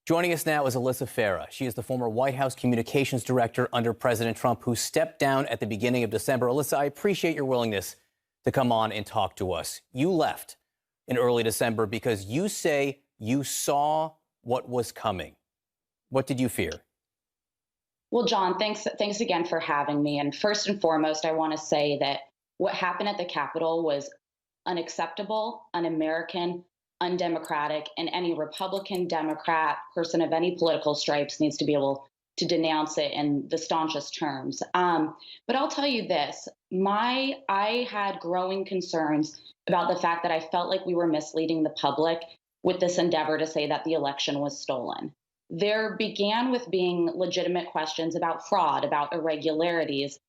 Joining us now is Alyssa Farah. She is the former White House communications director under President Trump, who stepped down at the beginning of December. Alyssa, I appreciate your willingness to come on and talk to us. You left in early December because you say you saw what was coming. What did you fear? Well, John, thanks again for having me. And first and foremost, I want to say that what happened at the Capitol was unacceptable, un-American, undemocratic, and any Republican, Democrat, person of any political stripes needs to be able to denounce it in the staunchest terms. But I'll tell you this, I had growing concerns about the fact that I felt like we were misleading the public with this endeavor to say that the election was stolen. There began with being legitimate questions about fraud, about irregularities.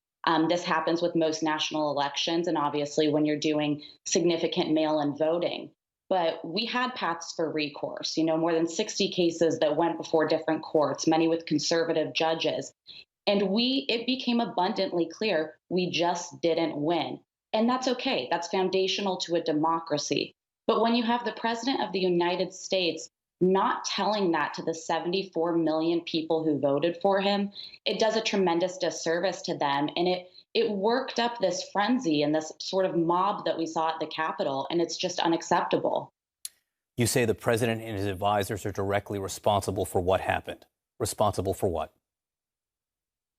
This happens with most national elections, and obviously when you're doing significant mail-in voting. But we had paths for recourse, more than 60 cases that went before different courts, many with conservative judges. And it became abundantly clear we just didn't win. And that's okay. That's foundational to a democracy. But when you have the President of the United States not telling that to the 74 million people who voted for him, it does a tremendous disservice to them. And it worked up this frenzy and this sort of mob that we saw at the Capitol, and it's just unacceptable. You say the president and his advisors are directly responsible for what happened. Responsible for what?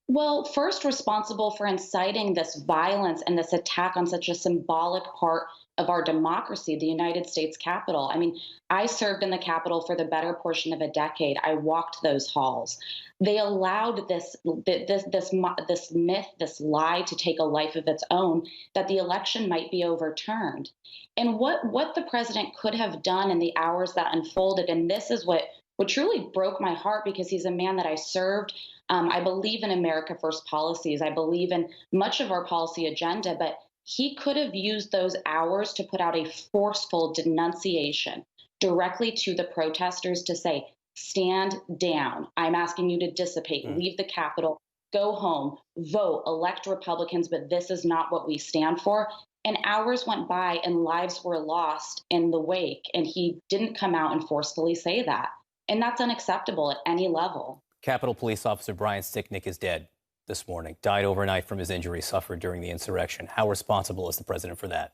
Well, first, responsible for inciting this violence and this attack on such a symbolic part of our democracy, the United States Capitol. I mean, I served in the Capitol for the better portion of a decade. I walked those halls. They allowed this myth, this lie to take a life of its own, that the election might be overturned. And what the president could have done in the hours that unfolded, and this is what truly broke my heart, because he's a man that I served. I believe in America First policies. I believe in much of our policy agenda, but he could have used those hours to put out a forceful denunciation directly to the protesters to say, stand down. I'm asking you to dissipate, leave the Capitol, go home, vote, elect Republicans, but this is not what we stand for. And hours went by and lives were lost in the wake. And he didn't come out and forcefully say that. And that's unacceptable at any level. Capitol Police Officer Brian Sticknick is dead this morning, died overnight from his injuries suffered during the insurrection. How responsible is the president for that?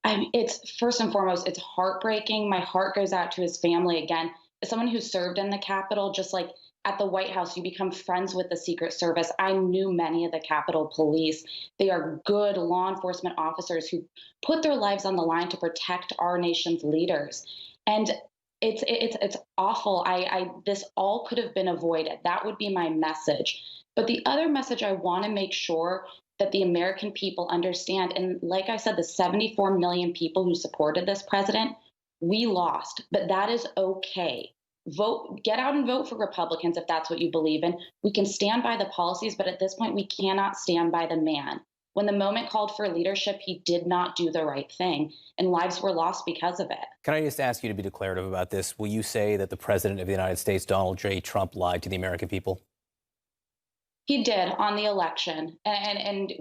It's first and foremost, it's heartbreaking. My heart goes out to his family. Again, as someone who served in the Capitol, just like at the White House, you become friends with the Secret Service. I knew many of the Capitol Police. They are good law enforcement officers who put their lives on the line to protect our nation's leaders. And it's awful. This all could have been avoided. That would be my message. But the other message I want to make sure that the American people understand, and like I said, the 74 million people who supported this president, we lost, but that is okay. Vote, get out and vote for Republicans if that's what you believe in. We can stand by the policies, but at this point, we cannot stand by the man. When the moment called for leadership, he did not do the right thing, and lives were lost because of it. Can I just ask you to be declarative about this? Will you say that the president of the United States, Donald J. Trump, lied to the American people? He did on the election, and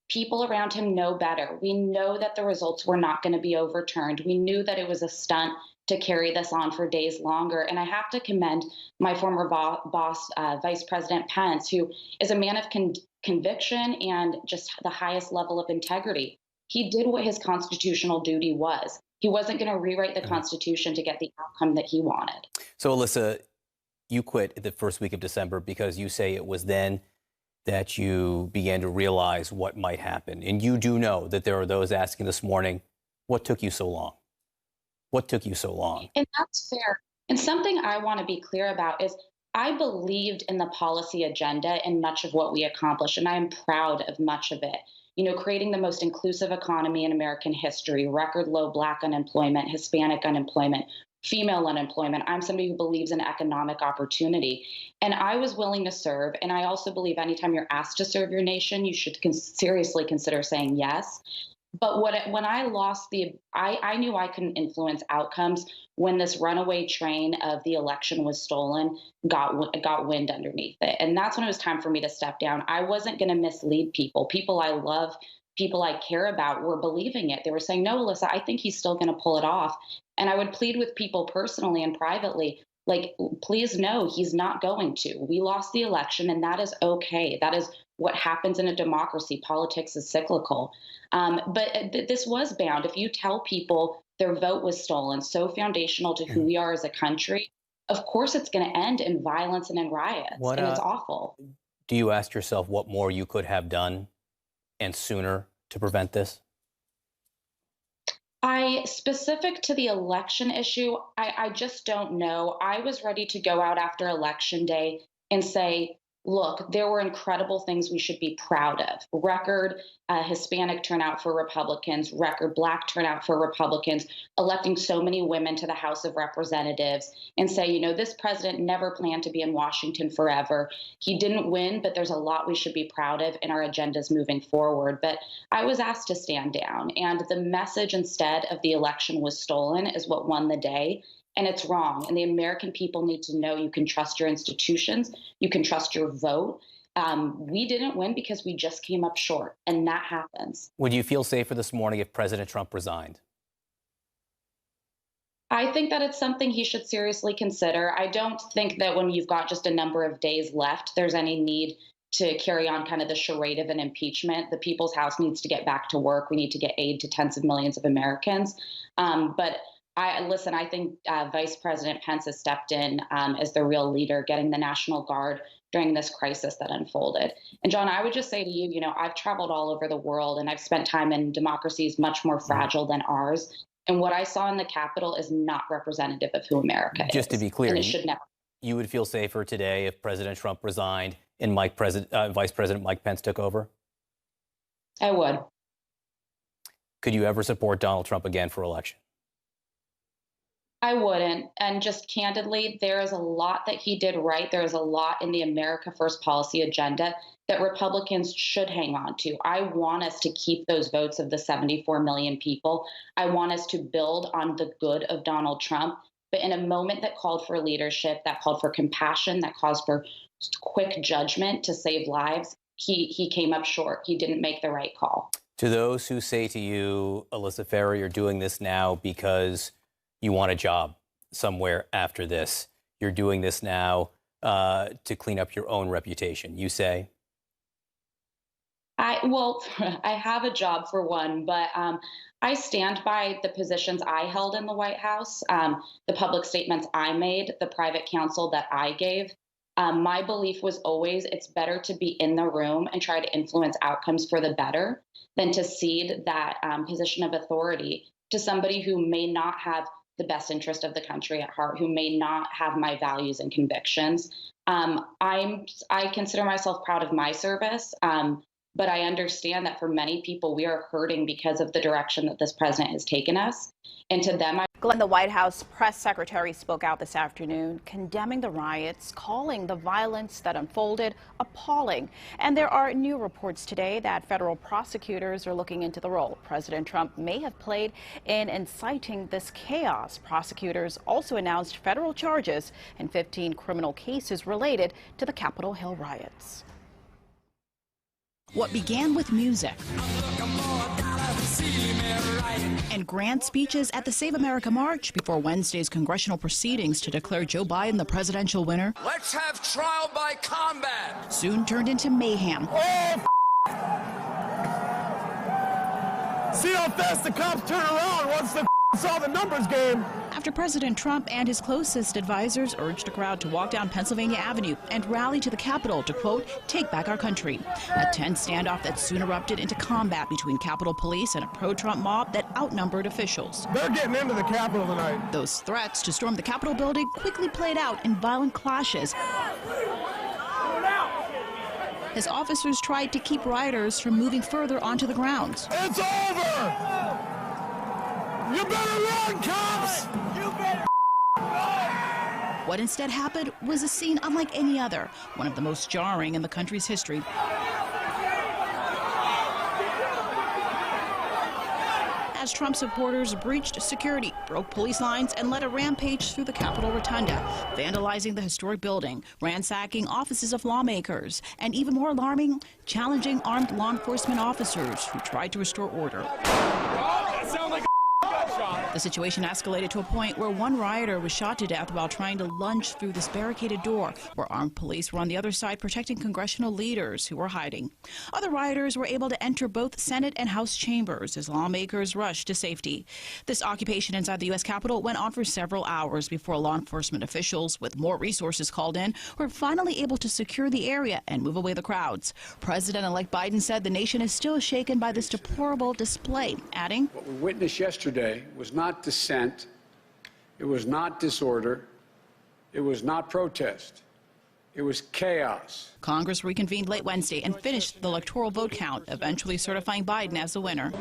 people around him know better. We know that the results were not going to be overturned. We knew that it was a stunt to carry this on for days longer. And I have to commend my former boss, Vice President Pence, who is a man of conviction and just the highest level of integrity. He did what his constitutional duty was. He wasn't going to rewrite the Constitution to get the outcome that he wanted. So, Alyssa, you quit the first week of December because you say it was then that you began to realize what might happen. And you do know that there are those asking this morning, what took you so long? What took you so long? And that's fair. And something I want to be clear about is I believed in the policy agenda and much of what we accomplished, and I am proud of much of it. Creating the most inclusive economy in American history, record low Black unemployment, Hispanic unemployment, female unemployment. I'm somebody who believes in economic opportunity. And I was willing to serve. And I also believe anytime you're asked to serve your nation, you should seriously consider saying yes. But when I lost I knew I couldn't influence outcomes when this runaway train of the election was stolen, got wind underneath it. And that's when it was time for me to step down. I wasn't going to mislead people. People I love, people I care about were believing it. They were saying, no, Alyssa, I think he's still going to pull it off. And I would plead with people personally and privately, Like, please know he's not going to. We lost the election, and that is okay. That is what happens in a democracy. Politics is cyclical. This was bound. If you tell people their vote was stolen, so foundational to who we are as a country, of course it's going to end in violence and in riots, and it's awful. Do you ask yourself what more you could have done and sooner to prevent this? Specific to the election issue, I just don't know. I was ready to go out after Election Day and say, look, there were incredible things we should be proud of. Record Hispanic turnout for Republicans, record Black turnout for Republicans, electing so many women to the House of Representatives, and say, you know, this president never planned to be in Washington forever. He didn't win, but there's a lot we should be proud of in our agendas moving forward. But I was asked to stand down, and the message instead of the election was stolen is what won the day. And it's wrong. And the American people need to know you can trust your institutions, you can trust your vote. We didn't win because we just came up short, and that happens. Would you feel safer this morning if President Trump resigned? I think that it's something he should seriously consider. I don't think that when you've got just a number of days left, there's any need to carry on kind of the charade of an impeachment. The People's House needs to get back to work. We need to get aid to tens of millions of Americans. I think Vice President Pence has stepped in as the real leader, getting the National Guard during this crisis that unfolded. And John, I would just say to you, you know, I've traveled all over the world and I've spent time in democracies much more fragile than ours. And what I saw in the Capitol is not representative of who America is. Just to be clear, and it should never. You would feel safer today if President Trump resigned and Vice President Mike Pence took over? I would. Could you ever support Donald Trump again for election? I wouldn't. And just candidly, there is a lot that he did right. There is a lot in the America First policy agenda that Republicans should hang on to. I want us to keep those votes of the 74 million people. I want us to build on the good of Donald Trump. But in a moment that called for leadership, that called for compassion, that calls for quick judgment to save lives, he came up short. He didn't make the right call. To those who say to you, Alyssa Farah, you're doing this now because you want a job somewhere after this. You're doing this now to clean up your own reputation, you say? I have a job for one, but I stand by the positions I held in the White House, the public statements I made, the private counsel that I gave. My belief was always it's better to be in the room and try to influence outcomes for the better than to cede that position of authority to somebody who may not have the best interest of the country at heart, who may not have my values and convictions. I consider myself proud of my service, but I understand that for many people, we are hurting because of the direction that this president has taken us. And to them, Glenn, the White House press secretary spoke out this afternoon, condemning the riots, calling the violence that unfolded appalling. And there are new reports today that federal prosecutors are looking into the role President Trump may have played in inciting this chaos. Prosecutors also announced federal charges in 15 criminal cases related to the Capitol Hill riots. What began with music and grand speeches at the Save America March before Wednesday's congressional proceedings to declare Joe Biden the presidential winner. Let's have trial by combat. Soon turned into mayhem. Oh, see how fast the cops turn around once they saw the numbers game. After President Trump and his closest advisors urged a crowd to walk down Pennsylvania Avenue and rally to the Capitol to, quote, take back our country. A tense standoff that soon erupted into combat between Capitol Police and a pro-Trump mob that outnumbered officials. They're getting into the Capitol tonight. Those threats to storm the Capitol building quickly played out in violent clashes as officers tried to keep rioters from moving further onto the grounds. It's over! You better run, cops! You better run! What instead happened was a scene unlike any other, one of the most jarring in the country's history. As Trump supporters breached security, broke police lines, and led a rampage through the Capitol Rotunda, vandalizing the historic building, ransacking offices of lawmakers, and even more alarming, challenging armed law enforcement officers who tried to restore order. That sounds like a gunshot. The situation escalated to a point where one rioter was shot to death while trying to lunge through this barricaded door, where armed police were on the other side protecting congressional leaders who were hiding. Other rioters were able to enter both Senate and House chambers as lawmakers rushed to safety. This occupation inside the U.S. Capitol went on for several hours before law enforcement officials, with more resources called in, were finally able to secure the area and move away the crowds. President-elect Biden said the nation is still shaken by this deplorable display, adding, "What we witnessed yesterday was not dissent, it was not disorder, it was not protest, it was chaos." Congress reconvened late Wednesday and finished the electoral vote count, eventually certifying Biden as the winner.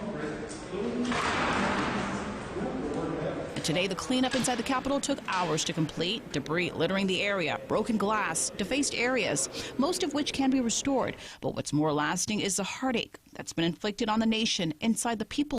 Today, the cleanup inside the Capitol took hours to complete. Debris littering the area, broken glass, defaced areas, most of which can be restored. But what's more lasting is the heartache that's been inflicted on the nation inside the people.